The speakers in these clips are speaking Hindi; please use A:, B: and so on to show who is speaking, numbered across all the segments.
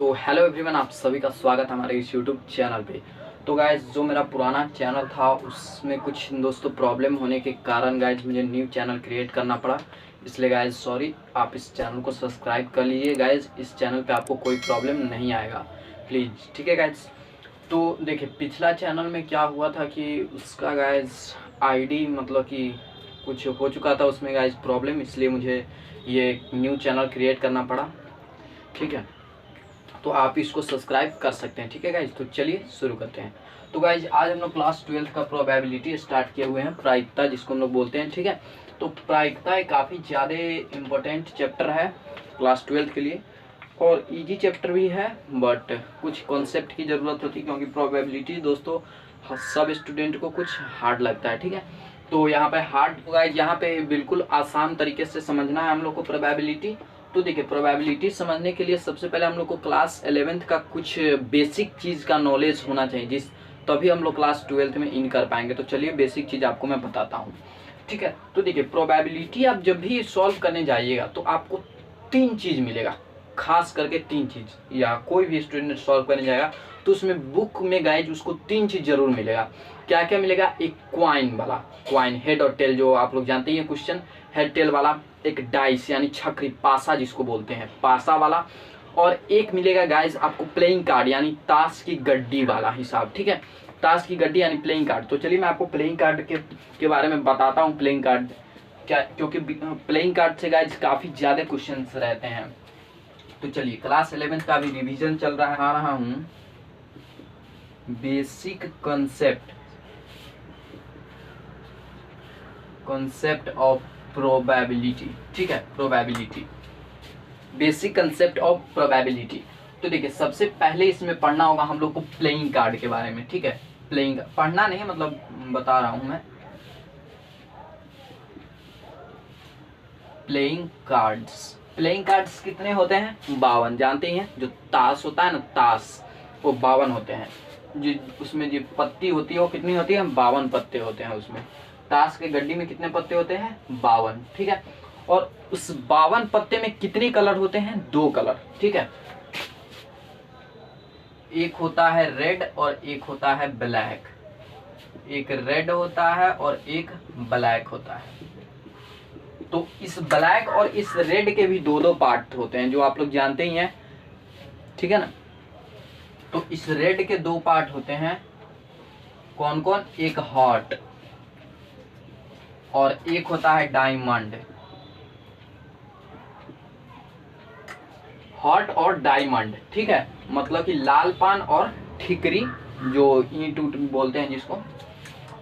A: तो हेलो एवरीवन, आप सभी का स्वागत है हमारे इस यूट्यूब चैनल पे। तो गाइज, जो मेरा पुराना चैनल था उसमें कुछ दोस्तों प्रॉब्लम होने के कारण गाइज मुझे न्यू चैनल क्रिएट करना पड़ा। इसलिए गाइज सॉरी, आप इस चैनल को सब्सक्राइब कर लीजिए गाइज। इस चैनल पे आपको कोई प्रॉब्लम नहीं आएगा प्लीज़, ठीक है गाइज। तो देखिए, पिछला चैनल में क्या हुआ था कि उसका गाइज आईडी मतलब कि कुछ हो चुका था उसमें गाइज प्रॉब्लम, इसलिए मुझे ये न्यू चैनल क्रिएट करना पड़ा, ठीक है। तो आप इसको सब्सक्राइब कर सकते हैं, ठीक है गाइज। तो चलिए शुरू करते हैं। तो गाइज, आज हम लोग क्लास 12 का प्रोबेबिलिटी स्टार्ट किए हुए हैं, प्रायिकता जिसको हम लोग बोलते हैं, ठीक है। तो प्रायिकता एक काफ़ी ज़्यादा इम्पोर्टेंट चैप्टर है क्लास 12 के लिए, और इजी चैप्टर भी है, बट कुछ कॉन्सेप्ट की ज़रूरत होती है क्योंकि प्रोबेबिलिटी दोस्तों सब स्टूडेंट को कुछ हार्ड लगता है, ठीक है। तो यहाँ पे हार्ड गाइज, यहाँ पे बिल्कुल आसान तरीके से समझना है हम लोग को प्रोबेबिलिटी। तो देखिए, प्रोबेबिलिटी समझने के लिए सबसे पहले हम लोग को क्लास 11th का कुछ बेसिक चीज़ का नॉलेज होना चाहिए, जिस तभी हम लोग क्लास 12th में इन कर पाएंगे। तो चलिए बेसिक चीज़ आपको मैं बताता हूँ, ठीक है। तो देखिए, प्रोबेबिलिटी आप जब भी सॉल्व करने जाइएगा तो आपको तीन चीज़ मिलेगा, खास करके तीन चीज़, या कोई भी स्टूडेंट सॉल्व करने जाएगा तो उसमें बुक में गाइज उसको तीन चीज़ जरूर मिलेगा। क्या क्या मिलेगा? एक क्वाइन वाला, क्वाइन हेड और टेल, जो आप लोग जानते हैं क्वेश्चन, हेड टेल वाला। एक डाइस यानी छकरी, पासा जिसको बोलते हैं, पासा वाला। और एक मिलेगा गाइज आपको प्लेइंग कार्ड यानी ताश की गड्डी वाला हिसाब, ठीक है। ताश की गड्डी यानी प्लेइंग कार्ड। तो चलिए मैं आपको प्लेइंग कार्ड के बारे में बताता हूँ। प्लेइंग कार्ड क्या, क्योंकि प्लेइंग कार्ड से गाइज काफ़ी ज़्यादा क्वेश्चन रहते हैं। तो चलिए, क्लास 11th का भी रिवीजन चल रहा हूँ। बेसिक कॉन्सेप्ट ऑफ प्रोबेबिलिटी, ठीक है। Probability, basic concept of probability. तो देखिए, सबसे पहले इसमें पढ़ना होगा हम लोग को प्लेइंग कार्ड के बारे में, ठीक है। प्लेइंग पढ़ना नहीं, मतलब बता रहा हूं मैं। प्लेइंग कार्ड्स कितने होते हैं? 52। जानते ही हैं, जो ताश होता है ना, ताश, वो 52 होते हैं। जो उसमें जो पत्ती होती है वो कितनी होती है? 52 पत्ते होते हैं उसमें। ताश के गड्डी में कितने पत्ते होते हैं? 52, ठीक है। और उस 52 पत्ते में कितने कलर होते हैं? 2 कलर, ठीक है। एक होता है रेड और एक होता है ब्लैक। एक रेड होता है और एक ब्लैक होता है। तो इस ब्लैक और इस रेड के भी दो दो पार्ट होते हैं, जो आप लोग जानते ही हैं, ठीक है ना। तो इस रेड के दो पार्ट होते हैं, कौन कौन? एक हॉट और एक होता है डायमंड। हॉट और डायमंड, ठीक है। मतलब कि लाल पान और ठिकरी, जो ईंट उट बोलते हैं जिसको।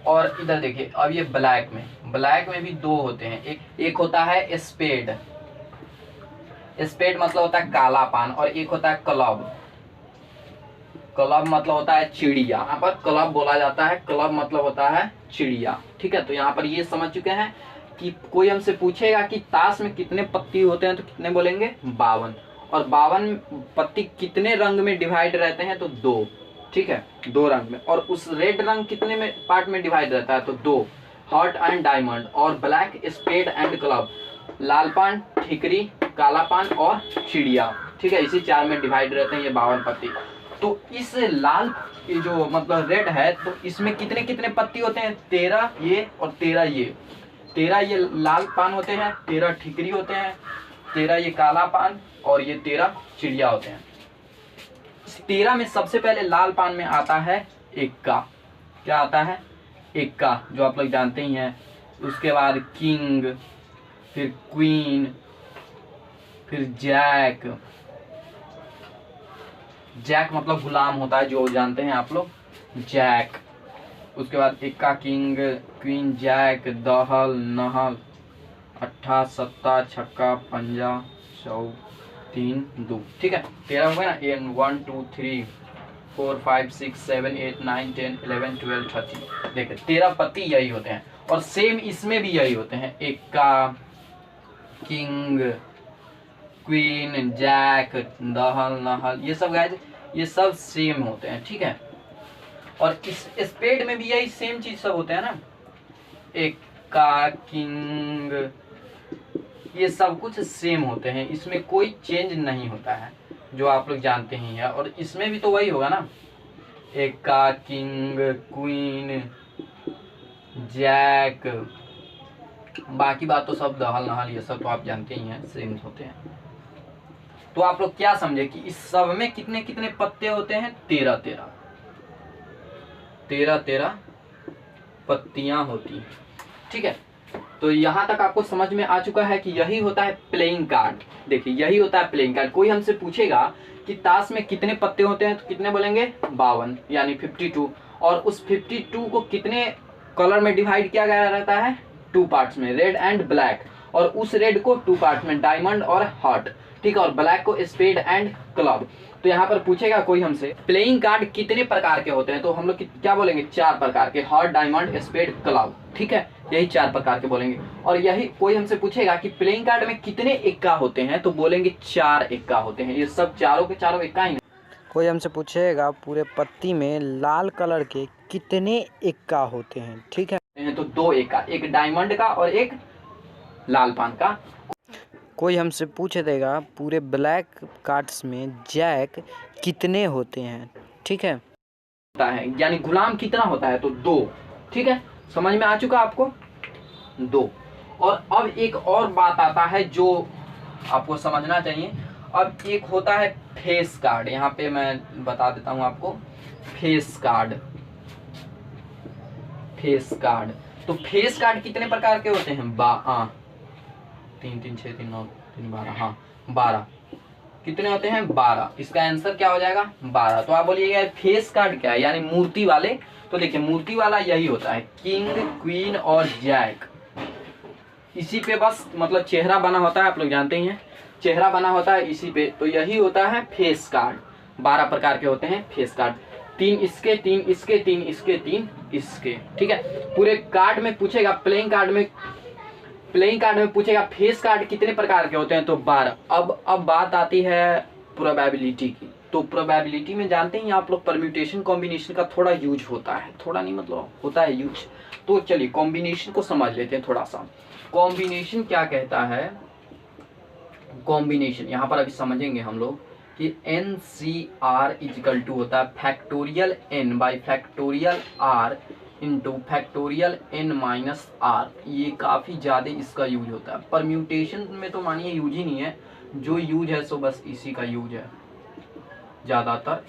A: और इधर देखिए, अब ये ब्लैक में भी दो होते हैं। एक होता है स्पेड, स्पेड मतलब होता है काला पान, और एक होता है क्लब। क्लब मतलब होता है चिड़िया। यहाँ पर क्लब बोला जाता है, क्लब मतलब होता है चिड़िया, ठीक है। तो यहाँ पर ये समझ चुके हैं कि कोई हमसे पूछेगा कि ताश में कितने पत्ती होते हैं, तो कितने बोलेंगे? 52। और 52 पत्ती कितने रंग में डिवाइड रहते हैं? तो 2, ठीक है, 2 रंग में। और उस रेड रंग कितने में पार्ट में डिवाइड रहता है? तो 2, हॉट एंड डायमंड। और ब्लैक, स्पेड एंड क्लब, लाल पान, ठिकरी, काला पान और चिड़िया, ठीक है। इसी 4 में डिवाइड रहते हैं ये 52 पत्ती। तो इस लाल जो मतलब रेड है, तो इसमें कितने कितने पत्ती होते हैं? 13 ये और 13 ये। 13 ये लाल पान होते हैं, 13 ठिकरी होते हैं, 13 ये काला पान, और ये 13 चिड़िया होते हैं। इस 13 में सबसे पहले लाल पान में आता है एक्का। क्या आता है? एक्का, जो आप लोग जानते ही हैं। उसके बाद किंग, फिर क्वीन, फिर जैक। जैक मतलब गुलाम होता है, जो जानते हैं आप लोग, जैक। उसके बाद एक्का, किंग, क्वीन, जैक, दहल, नहल, अट्ठा, सत्ता, छक्का, पंजा, 100, 3, 2, ठीक है। 13 हो गए ना। 1 2 3 4 5 6 7 8 9 10 11 12 13। देखिए, 13 पत्ती यही होते हैं। और सेम इसमें भी यही होते हैं, एक्का, किंग, क्वीन, जैक, दहल, नहल, ये सब गाइस, ये सब सेम होते हैं, ठीक है। और इस स्पेड में भी यही सेम चीज सब होते हैं ना, एक्का, किंग, ये सब कुछ सेम होते हैं, इसमें कोई चेंज नहीं होता है। जो आप लोग जानते ही हैं। और इसमें भी तो वही होगा ना, एक्का, किंग, क्वीन, जैक, बाकी बात तो सब दहल नहल ये सब तो आप जानते ही हैं, सेम होते हैं। तो आप लोग क्या समझे कि इस सब में कितने कितने पत्ते होते हैं? 13 पत्तियां होती हैं। ठीक है, तो यहां तक आपको समझ में आ चुका है कि यही होता है प्लेइंग कार्ड। देखिए यही होता है प्लेइंग कार्ड। कोई हमसे पूछेगा कि ताश में कितने पत्ते होते हैं, तो कितने बोलेंगे? 52 यानी 52। और उस 52 को कितने कलर में डिवाइड किया गया रहता है? 2 पार्ट्स में, रेड एंड ब्लैक। और उस रेड को 2 पार्ट में, डायमंड और हार्ट। ठीक है, और ब्लैक को स्पेड एंड क्लब। तो यहाँ पर पूछेगा कोई हमसे प्लेइंग कार्ड कितने प्रकार के होते हैं, तो हम लोग क्या बोलेंगे? 4 प्रकार के, हार्ट, डायमंड, स्पेड, क्लब। ठीक है, यही 4 प्रकार के बोलेंगे। और यही कोई हमसे पूछेगा कि प्लेइंग कार्ड में कितने इक्का होते हैं, तो बोलेंगे 4 इक्का होते हैं। ये सब चारों के चारों इक्का ही।
B: कोई हमसे पूछेगा पूरे पत्ती में लाल कलर के कितने इक्का होते हैं, ठीक है,
A: तो 2 इक्का, एक डायमंड का और एक लाल पान का।
B: कोई हमसे पूछ देगा पूरे ब्लैक कार्ड्स में जैक कितने होते हैं, ठीक है,
A: होता है यानी गुलाम कितना होता है, तो 2। ठीक है, समझ में आ चुका आपको? 2। और अब एक और बात आता है जो आपको समझना चाहिए। अब एक होता है फेस कार्ड। यहाँ पे मैं बता देता हूँ आपको, फेस कार्ड। फेस कार्ड, तो फेस कार्ड कितने प्रकार के होते हैं? 3 3 6 3 9 3 12, हाँ 12। कितने होते हैं? 12। इसका आंसर क्या हो जाएगा? 12। तो आप बोलिएगा फेस कार्ड क्या है, यानी मूर्ति वाले। तो देखिए मूर्ति वाला यही होता है, किंग, क्वीन और जैक। इसी पे बस मतलब चेहरा बना होता है, आप लोग जानते ही हैं, चेहरा बना होता है इसी पे। तो यही होता है फेस कार्ड। 12 प्रकार के होते हैं फेस कार्ड। 3 इसके, 3 इसके, 3 इसके, 3 इसके। ठीक है, पूरे कार्ड में पूछेगा, प्लेइंग कार्ड में पूछेगा फेस कार्ड कितने प्रकार के होते हैं, तो 12। अब बात आती है प्रोबेबिलिटी की। तो प्रोबेबिलिटी में जानते हैं आप लोग परम्यूटेशन कॉम्बिनेशन का थोड़ा यूज होता है, थोड़ा नहीं मतलब होता है यूज। तो चलिए कॉम्बिनेशन को समझ लेते हैं थोड़ा सा। कॉम्बिनेशन क्या कहता है? कॉम्बिनेशन यहाँ पर अभी समझेंगे हम लोग कि NCR इजिकल टू होता है factorial N by factorial R into factorial N minus R। ये काफ़ी ज़्यादा इसका यूज होता है। परम्यूटेशन में तो मानिए यूज ही नहीं है, जो यूज है सो बस इसी का यूज है ज़्यादातर।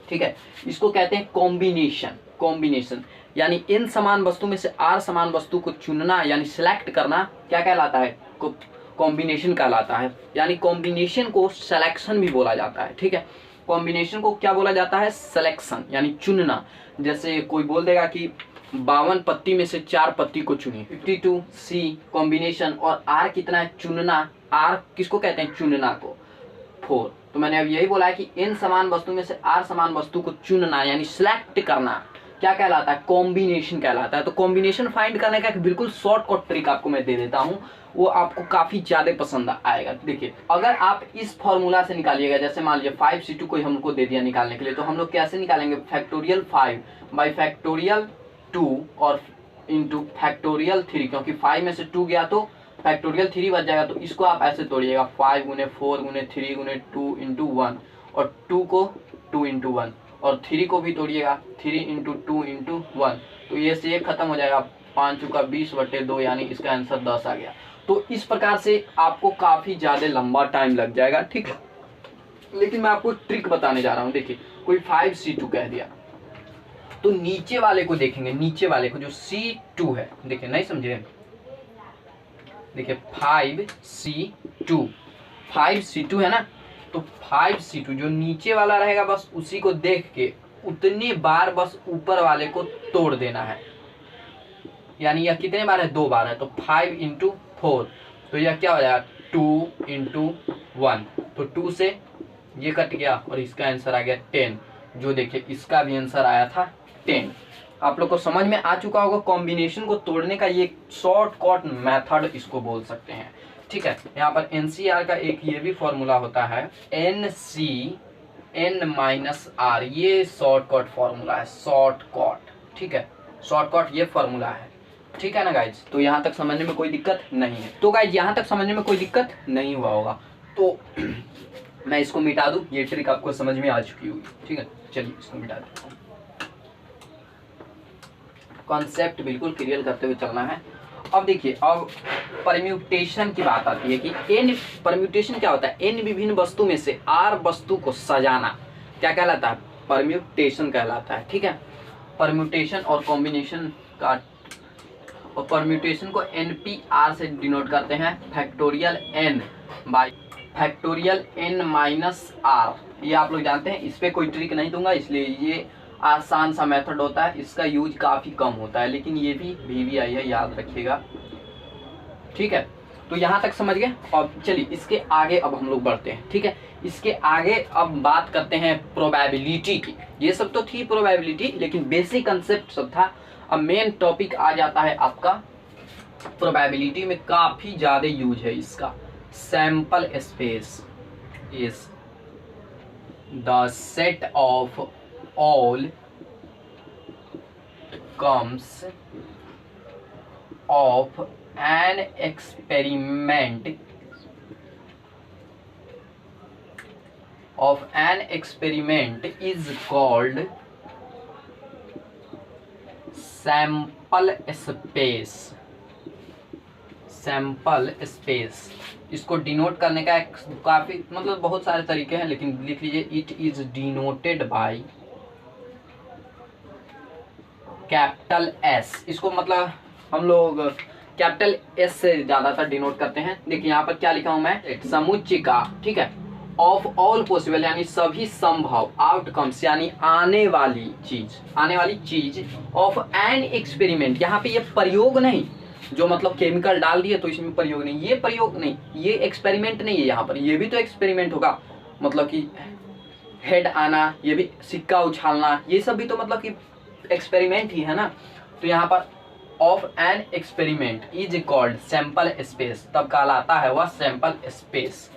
A: ठीक है, इसको कहते हैं कॉम्बिनेशन। कॉम्बिनेशन यानी इन समान वस्तु में से R समान वस्तु को चुनना यानी सिलेक्ट करना क्या कहलाता है? कॉम्बिनेशन कहलाता है। यानी कॉम्बिनेशन को सिलेक्शन भी बोला जाता है। ठीक है, कॉम्बिनेशन को क्या बोला जाता है? सिलेक्शन यानी चुनना। जैसे कोई बोल देगा कि 52 पत्ती में से 4 पत्ती को चुनिए, 52C कॉम्बिनेशन। और R कितना है? चुनना। R किसको कहते हैं? चुनना को, 4। तो मैंने अब यही बोला है कि इन समान वस्तु में से R समान वस्तु को चुनना यानी सिलेक्ट करना क्या कहलाता है? कॉम्बिनेशन कहलाता है। तो कॉम्बिनेशन फाइंड करने का एक बिल्कुल शॉर्टकट ट्रिक आपको मैं दे देता हूँ, वो आपको काफी ज्यादा पसंद आएगा। देखिए अगर आप इस फॉर्मूला से निकालिएगा, जैसे मान लीजिए 5C2 कोई हमको दे दिया निकालने के लिए, तो हम लोग कैसे निकालेंगे? फैक्टोरियल 5 बाई फैक्टोरियल 2 और इंटू फैक्टोरियल 3, क्योंकि 5 में से 2 गया तो फैक्टोरियल 3 बच जाएगा। तो इसको आप ऐसे तोड़िएगा, 5 गुने 4 गुने 3 गुने 2 इंटू 1, और 2 को 2 इंटू 1, और 3 को भी तोड़िएगा, 3 इंटू 2 इंटू 1। तो ये से एक खत्म हो जाएगा, 5 चुका 20/2 यानी इसका आंसर 10 आ गया। तो इस प्रकार से आपको काफी ज्यादा लंबा टाइम लग जाएगा। ठीक है, लेकिन मैं आपको ट्रिक बताने जा रहा हूँ। देखिए कोई 5C2 कह दिया, तो नीचे वाले को देखेंगे, नीचे वाले को जो C2 है, देखिए नहीं समझे, देखिए 5C2 है ना, तो 5C2 जो नीचे वाला रहेगा बस उसी को देख के उतनी बार बस ऊपर वाले को तोड़ देना है। यानी यह कितने बार है? 2 बार है। तो 5 इंटू 4, तो यह क्या हो जाएगा? 2 इंटू 1। तो 2 से ये कट गया और इसका आंसर आ गया 10। जो देखिए इसका भी आंसर आया था 10। आप लोग को समझ में आ चुका होगा कॉम्बिनेशन को तोड़ने का ये शॉर्टकट मेथड इसको बोल सकते हैं। ठीक है, यहाँ पर NCR का एक ये भी फॉर्मूला होता है, NCN माइनस R। ये शॉर्टकट फॉर्मूला है, शॉर्टकट। ठीक है, शॉर्टकट ये फॉर्मूला है। ठीक है ना गाइज, तो यहाँ तक समझने में कोई दिक्कत नहीं है। तो गाइज यहाँ तक समझने में कोई दिक्कत नहीं हुआ होगा। तो मैं इसको मिटा दूं, ये ट्रिक आपको समझ में आ चुकी होगी, ठीक है। चलिए इसको मिटा देता हूँ। कॉन्सेप्ट बिल्कुल क्लियर करते हुए चलना है। अब देखिए, अब परम्यूटेशन की बात आती है कि एन परम्यूटेशन क्या होता है, एन विभिन्न वस्तु में से आर वस्तु को सजाना क्या कहलाता है, परम्यूटेशन कहलाता है, ठीक है। परम्यूटेशन और कॉम्बिनेशन का, और परम्यूटेशन को NPR से डिनोट करते हैं, factorial n by factorial n minus r. ये आप लोग जानते हैं, इस पर कोई ट्रिक नहीं दूंगा, इसलिए ये आसान सा मेथड होता है, इसका यूज काफ़ी कम होता है, लेकिन ये भी VVI है, याद रखिएगा, ठीक है। तो यहाँ तक समझ गए। अब चलिए इसके आगे अब हम लोग बढ़ते हैं, ठीक है। इसके आगे अब बात करते हैं प्रोबेबिलिटी की। ये सब तो थी प्रोबेबिलिटी, लेकिन बेसिक कंसेप्ट सब था। अब मेन टॉपिक आ जाता है आपका प्रोबेबिलिटी में काफ़ी ज़्यादा यूज है इसका। Sample space is the set of all comes of an experiment is called sample space। Sample space इसको डिनोट करने का काफ़ी मतलब बहुत सारे तरीके हैं, लेकिन लिख लीजिए it is denoted by capital S। इसको मतलब हम लोग कैपिटल S से ज़्यादातर डिनोट करते हैं। देखिए यहाँ पर क्या लिखा हूँ मैं, समुच्चय का, ठीक है, ऑफ ऑल पॉसिबल यानी सभी संभव, आउटकम्स यानी आने वाली चीज, ऑफ एन एक्सपेरिमेंट, यहाँ पे ये प्रयोग नहीं जो मतलब केमिकल डाल दिए तो इसमें प्रयोग नहीं, ये प्रयोग नहीं, ये एक्सपेरिमेंट नहीं है यहाँ पर, ये भी तो एक्सपेरिमेंट होगा, मतलब कि हेड आना, ये भी सिक्का उछालना, ये सब भी तो मतलब कि एक्सपेरिमेंट ही है ना। तो यहाँ पर of an experiment is called sample space, तब कहलाता है वह सैंपल स्पेस।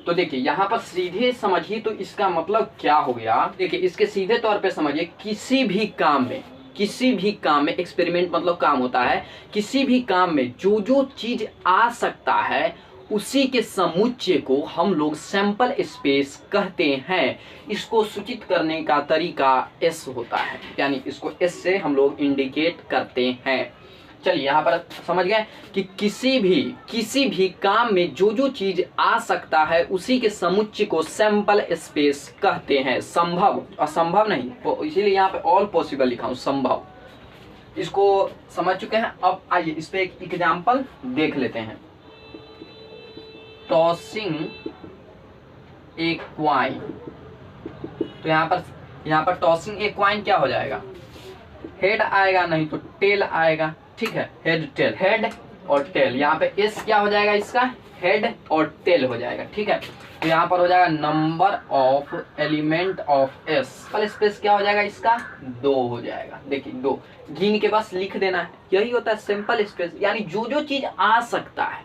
A: तो देखिए यहाँ पर सीधे समझिए तो इसका मतलब क्या हो गया। देखिए इसके सीधे तौर पे समझिए, किसी भी काम में एक्सपेरिमेंट मतलब काम होता है, किसी भी काम में जो जो चीज आ सकता है उसी के समुच्चय को हम लोग सैंपल स्पेस कहते हैं। इसको सूचित करने का तरीका S होता है, यानी इसको S से हम लोग इंडिकेट करते हैं। चलिए यहाँ पर समझ गए कि किसी भी काम में जो जो चीज आ सकता है उसी के समुच्चय को सैंपल स्पेस कहते हैं। संभव, असंभव नहीं, तो इसीलिए यहाँ पे ऑल पॉसिबल लिखा हूँ, संभव। इसको समझ चुके हैं। अब आइए इस पे एक एग्जाम्पल देख लेते हैं। टॉसिंग ए क्वाइन, तो यहाँ पर टॉसिंग ए क्वाइन क्या हो जाएगा, हेड आएगा नहीं तो टेल आएगा, ठीक है, हेड टेल, हेड और टेल। यहाँ पे एस क्या हो जाएगा, इसका हेड और टेल हो जाएगा, ठीक है। तो यहाँ पर हो जाएगा number of element of S, space क्या हो जाएगा इसका 2 हो जाएगा। देखिए 2 गिन के बस लिख देना है, यही होता है सिंपल स्पेस, यानी जो जो चीज आ सकता है,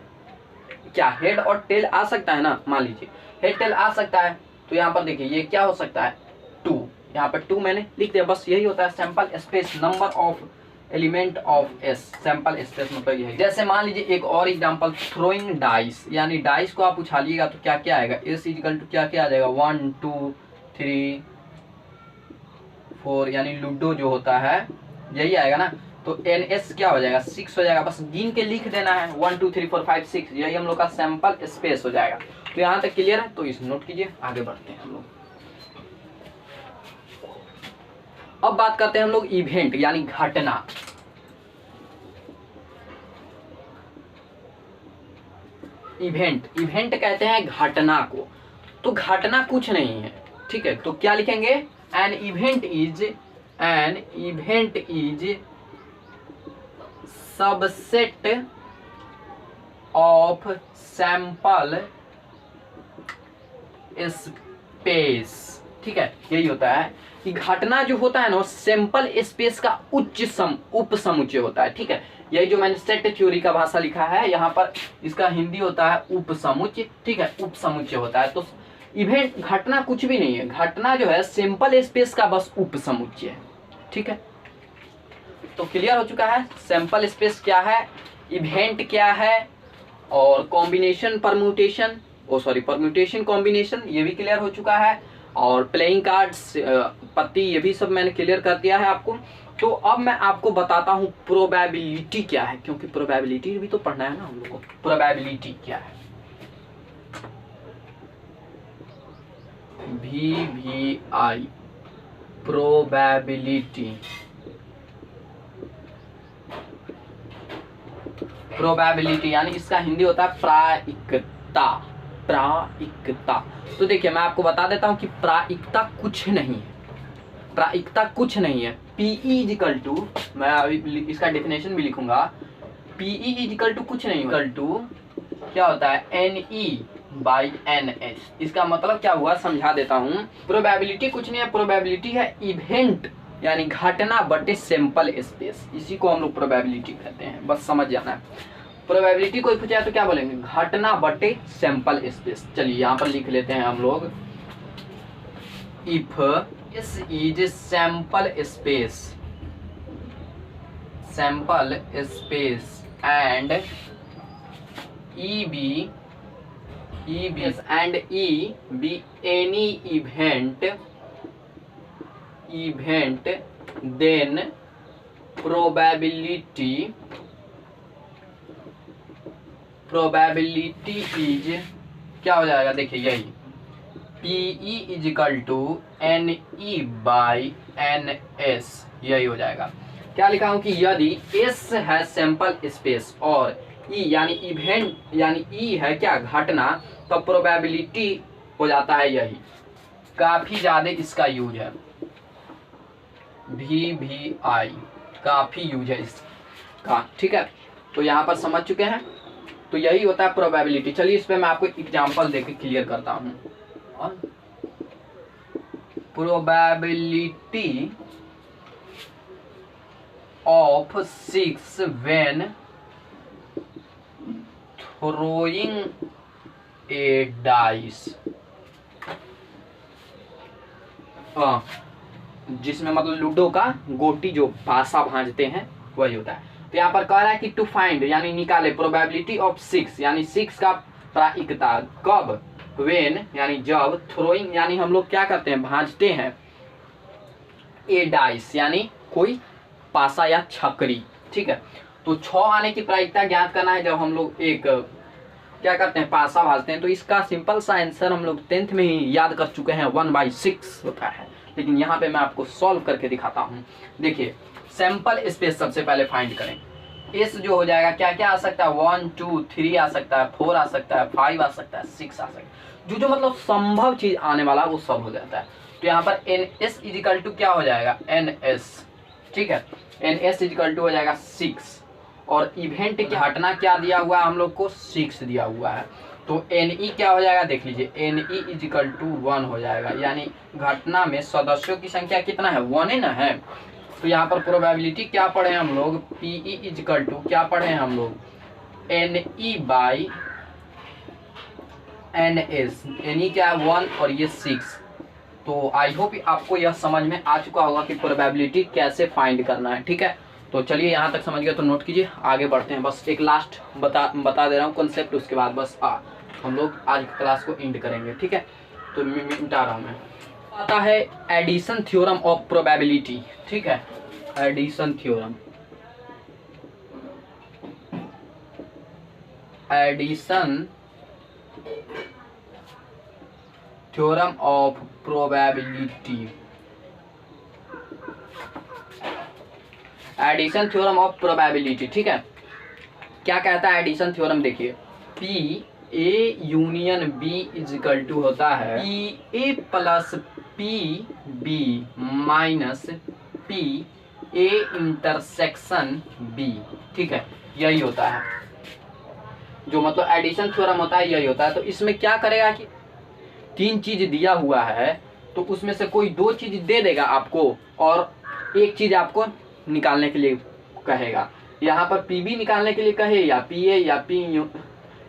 A: क्या हेड और टेल आ सकता है ना, मान लीजिए हेड टेल आ सकता है, तो यहाँ पर देखिए ये क्या हो सकता है 2, यहाँ पर 2 मैंने लिख दिया, बस यही होता है sample space, number of element of S, sample space मतलब ये है। जैसे मान लीजिए एक और एग्जांपल, थ्रोइंग डाइस, यानी डाइस को आप उछालिएगा तो क्या क्या आएगा, एस इक्वल टू क्या क्या आ जाएगा 1 2 3 4, यानी लूडो जो होता है यही आएगा ना। तो NS क्या हो जाएगा 6 हो जाएगा, बस गिन के लिख देना है 1 2 3 4 5 6, यही हम लोग का सैंपल स्पेस हो जाएगा। तो यहाँ तक क्लियर है, तो इस नोट कीजिए, आगे बढ़ते हैं हम लोग। अब बात करते हैं हम लोग इवेंट यानी घटना। इवेंट कहते हैं घटना को, तो घटना कुछ नहीं है, ठीक है। तो क्या लिखेंगे, an event is subset of sample space, ठीक है। यही होता है कि घटना जो होता है ना सैंपल स्पेस का उप समुच्चय होता है, ठीक है। यही जो मैंने सेट थ्योरी का भाषा लिखा है, यहाँ पर इसका हिंदी होता है उप समुच्चय, ठीक है, उप समुच्चय होता है। तो इवेंट घटना कुछ भी नहीं है, घटना जो है सैंपल स्पेस का बस उप समुच्चय है, ठीक है। तो क्लियर हो चुका है सैंपल स्पेस क्या है, इवेंट क्या है, और कॉम्बिनेशन परम्यूटेशन परम्यूटेशन कॉम्बिनेशन ये भी क्लियर हो चुका है, और प्लेइंग कार्ड्स पत्ती ये भी सब मैंने क्लियर कर दिया है आपको। तो अब मैं आपको बताता हूँ प्रोबेबिलिटी क्या है, क्योंकि प्रोबेबिलिटी भी तो पढ़ना है ना हम लोग को। प्रोबेबिलिटी क्या है? VVI probability. प्रोबेबिलिटी यानी इसका हिंदी होता है प्रायिकता। प्रायिकता। तो देखिए मैं आपको बता देता हूं कि प्रायिकता कुछ नहीं है। प्रायिकता कुछ नहीं है। PE इजिकल टू, मैं अभी इसका डेफिनेशन भी लिखूंगा। PE इजिकल टू कुछ नहीं, इक्वल टू क्या होता है? NE/NS। इसका मतलब क्या हुआ समझा देता हूं। प्रोबेबिलिटी कुछ नहीं है, प्रोबेबिलिटी है इवेंट यानी घटना बटे सैंपल स्पेस, इसी को हम लोग प्रोबेबिलिटी कहते हैं, बस समझ जाना है। प्रोबेबिलिटी कोई पूछा तो क्या बोलेंगे? घटना बटे सैंपल स्पेस। चलिए यहाँ पर लिख लेते हैं हम लोग, if this is sample space, sample space and EB and E be any event, then probability is क्या हो जाएगा? देखिए यही PE इजिकल टू NE/NS, यही हो जाएगा। क्या लिखा हूं कि यदि S है सैंपल स्पेस और E यानी इवेंट यानी E है क्या? घटना, तो प्रोबेबिलिटी हो जाता है यही। काफी ज्यादा इसका यूज है, VVI काफी यूज है इसका, ठीक है। तो यहाँ पर समझ चुके हैं, तो यही होता है प्रोबेबिलिटी। चलिए इस पे मैं आपको एग्जांपल देके क्लियर करता हूँ। Probability of 6 when throwing a dice, जिसमें मतलब लूडो का गोटी जो पासा भांजते हैं वही होता है। तो यहाँ पर कह रहा है कि टू फाइंड यानी निकाले प्रोबेबिलिटी ऑफ 6 यानी 6 का प्रायिकता कब? व्हेन यानी जब, थ्रोइंग यानी हम लोग क्या करते हैं? भांजते हैं, ए डाइस यानी कोई पासा या छकरी, ठीक है। तो 6 आने की प्रायिकता ज्ञात करना है जब हम लोग एक क्या करते हैं? पासा भाजते हैं। तो इसका सिंपल सा आंसर हम लोग 10th में ही याद कर चुके हैं, 1/6 होता है। लेकिन यहाँ पे मैं आपको सॉल्व करके दिखाता हूँ। देखिए सैंपल स्पेस सबसे पहले फाइंड करें। एस जो हो जाएगा, क्या क्या आ सकता है? 1 2 3 आ सकता है, 4 आ सकता है, 5 आ सकता है, 6 आ सकता है। जो मतलब संभव चीज आने वाला वो सब हो जाता है। तो यहाँ पर NS इजिकल टू क्या हो जाएगा? NS, ठीक है। NS इजिकल टू हो जाएगा 6, और इवेंट की घटना क्या दिया हुआ है हम लोग को? 6 दिया हुआ है। तो NE क्या हो जाएगा? देख लीजिए, NE इजिकल टू 1 हो जाएगा, यानी घटना में सदस्यों की संख्या कितना है? 1 ही ना है। तो यहाँ पर प्रोबेबिलिटी क्या पढ़े हैं हम लोग? PE इजिकल टू क्या पढ़े हैं हम लोग? NE/NS। NE क्या है? 1 और ये 6। तो आई होप आपको यह समझ में आ चुका होगा कि प्रोबेबिलिटी कैसे फाइंड करना है, ठीक है। तो चलिए यहाँ तक समझ गए तो नोट कीजिए, आगे बढ़ते हैं। बस एक लास्ट बता दे रहा हूँ कॉन्सेप्ट, उसके बाद बस हम लोग आज क्लास को एंड करेंगे, ठीक है। तो मिटा रहा हूँ मैं। आता है एडिशन थ्योरम ऑफ प्रोबेबिलिटी, ठीक है। Addition theorem, addition theorem of probability, addition theorem of probability, ठीक है। क्या कहता है एडिशन थ्योरम? देखिए PA union B equal to होता है PA plus PB minus PA intersection B, ठीक है। यही होता है जो मतलब एडिशन थ्योरम होता है, यही होता है। तो इसमें क्या करेगा कि 3 चीज दिया हुआ है, तो उसमें से कोई 2 चीज दे देगा आपको और एक चीज आपको निकालने के लिए कहेगा। यहाँ पर PB निकालने के लिए कहे या PA या P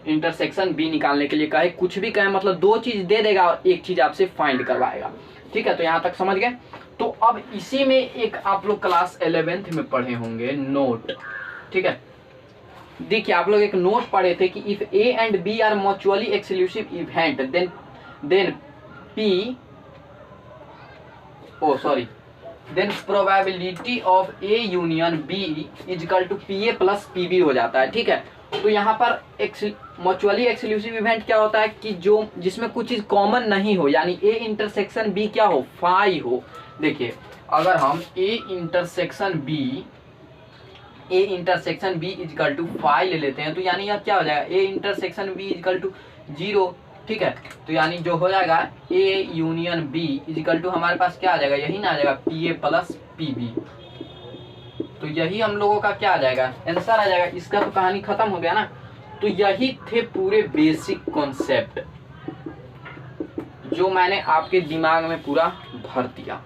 A: इंटरसेक्शन B निकालने के लिए कहे, कुछ भी कहे, मतलब 2 चीज दे देगा और एक चीज आपसे फाइंड करवाएगा, ठीक है। तो यहाँ तक समझ गए। तो अब इसी में एक आप लोग क्लास 11th में पढ़े होंगे नोट, ठीक है। देखिए आप लोग एक नोट पढ़े थे कि if A and B are mutually exclusive event then P then probability of A union B is equal to P A plus P B हो जाता है। ठीक है, तो यहाँ पर म्यूचुअली एक्सक्लूसिव इवेंट क्या होता है कि जो जिसमें कुछ चीज कॉमन नहीं हो, यानी ए इंटरसेक्शन बी क्या हो, फाई हो। देखिए अगर हम A intersection B equal to phi ले लेते हैं तो यानी यह क्या हो जाएगा, A intersection B equal to 0। ठीक है, तो यानी जो हो जाएगा A union B equal to हमारे पास क्या आ जाएगा, यही ना आ जाएगा P A plus P B. तो यही हम लोगों का क्या आ जाएगा, आंसर आ जाएगा। इसका तो कहानी खत्म हो गया ना। तो यही थे पूरे बेसिक कॉन्सेप्ट जो मैंने आपके दिमाग में पूरा भर दिया।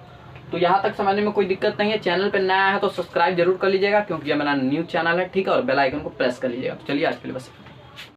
A: तो यहाँ तक समझने में कोई दिक्कत नहीं है। चैनल पर नया है तो सब्सक्राइब जरूर कर लीजिएगा क्योंकि ये मेरा न्यू चैनल है। ठीक है, और बेल आइकन को प्रेस कर लीजिएगा। तो चलिए आज के लिए बस।